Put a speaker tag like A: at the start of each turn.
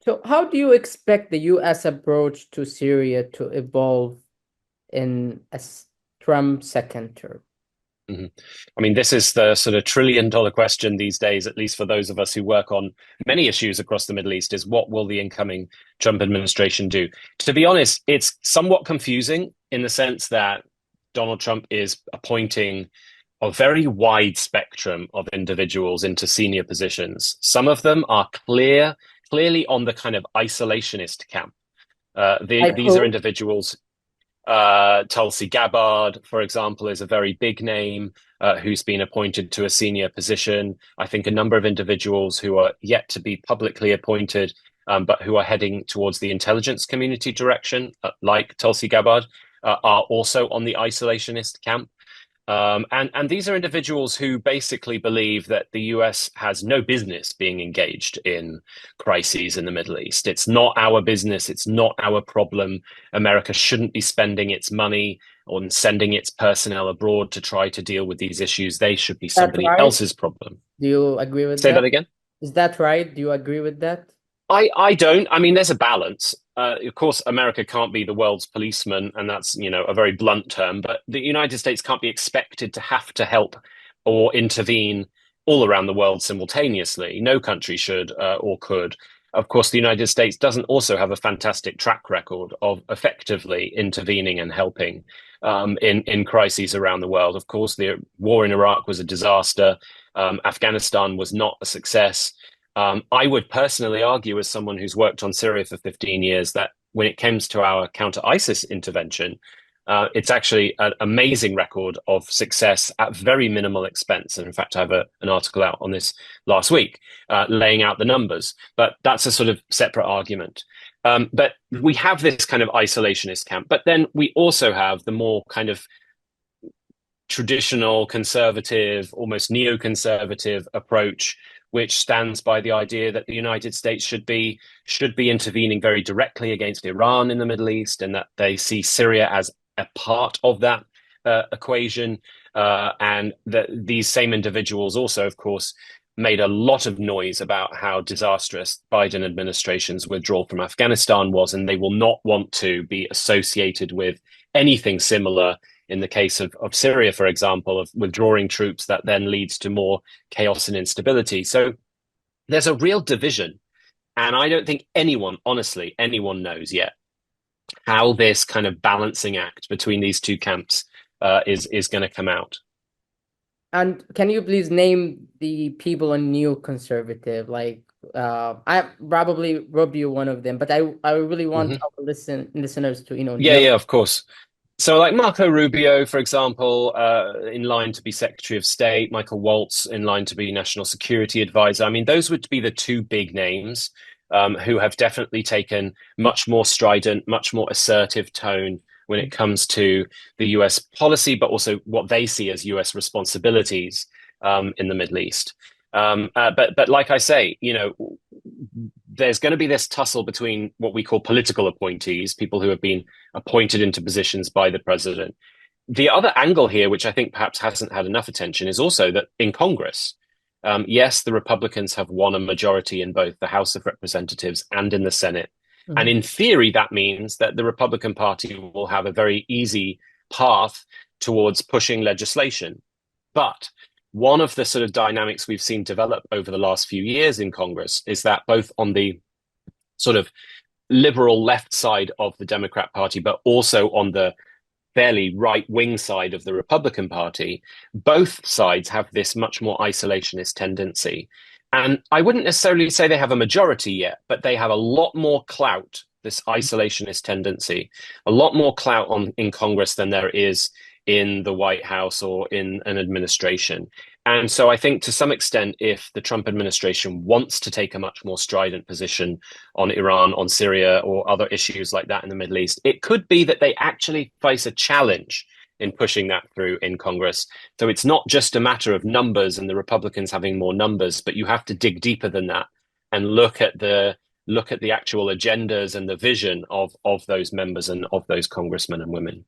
A: So how do you expect the US approach to Syria to evolve in Trump second term?
B: Mhm. I mean, this is the sort of $1 trillion question these days, at least for those of us who work on many issues across the Middle East, is what will the incoming Trump administration do? To be honest, it's somewhat confusing in the sense that Donald Trump is appointing a very wide spectrum of individuals into senior positions. Some of them are clearly on the kind of isolationist camp.
A: Like
B: These are
A: who?
B: individuals. Tulsi Gabbard, for example, is a very big name who's been appointed to a senior position. I think a number of individuals who are yet to be publicly appointed, but who are heading towards the intelligence community direction, like Tulsi Gabbard, are also on the isolationist camp. And these are individuals who basically believe that the US has no business being engaged in crises in the Middle East. It's not our business. It's not our problem. America shouldn't be spending its money on sending its personnel abroad to try to deal with these issues. They should be
A: That
B: somebody
A: right?
B: else's problem.
A: Do you agree with
B: Say
A: that?
B: that again.
A: Is that right? Do you agree with that?
B: I don't. I mean, there's a balance. Of course, America can't be the world's policeman, and that's, a very blunt term, but the United States can't be expected to have to help or intervene all around the world simultaneously. No country should or could. Of course, the United States doesn't also have a fantastic track record of effectively intervening and helping in crises around the world. Of course, the war in Iraq was a disaster. Afghanistan was not a success. I would personally argue, as someone who's worked on Syria for 15 years, that when it comes to our counter ISIS intervention, it's actually an amazing record of success at very minimal expense. And in fact, I have an article out on this last week, laying out the numbers. But that's a sort of separate argument. But we have this kind of isolationist camp. But then we also have the more kind of traditional conservative, almost neoconservative approach, which stands by the idea that the United States should be intervening very directly against Iran in the Middle East, and that they see Syria as a part of that equation. And that these same individuals also, of course, made a lot of noise about how disastrous Biden administration's withdrawal from Afghanistan was, and they will not want to be associated with anything similar in the case of Syria, for example, of withdrawing troops that then leads to more chaos and instability. So there's a real division. And I don't think anyone, honestly, anyone knows yet how this kind of balancing act between these two camps is going to come out.
A: And can you please name the people on neoconservative? Like, I probably rob you one of them, but I really want
B: Mm-hmm.
A: our listeners to
B: Yeah,
A: know.
B: yeah, of course. So, like Marco Rubio, for example, in line to be Secretary of State, Michael Waltz in line to be National Security Advisor. I mean, those would be the two big names who have definitely taken much more strident, much more assertive tone when it comes to the US policy, but also what they see as US responsibilities in the Middle East. But like I say, there's going to be this tussle between what we call political appointees, people who have been appointed into positions by the president. The other angle here, which I think perhaps hasn't had enough attention, is also that in Congress, yes, the Republicans have won a majority in both the House of Representatives and in the Senate. And
A: Mhm.
B: in theory, that means that the Republican Party will have a very easy path towards pushing legislation. But one of the sort of dynamics we've seen develop over the last few years in Congress is that both on the sort of liberal left side of the Democrat Party, but also on the fairly right wing side of the Republican Party, both sides have this much more isolationist tendency. And I wouldn't necessarily say they have a majority yet, but they have a lot more clout, this isolationist tendency, a lot more clout in Congress than there is in the White House or in an administration. And so I think to some extent, if the Trump administration wants to take a much more strident position on Iran, on Syria, or other issues like that in the Middle East, it could be that they actually face a challenge in pushing that through in Congress. So it's not just a matter of numbers and the Republicans having more numbers, but you have to dig deeper than that and look at the actual agendas and the vision of those members and of those congressmen and women.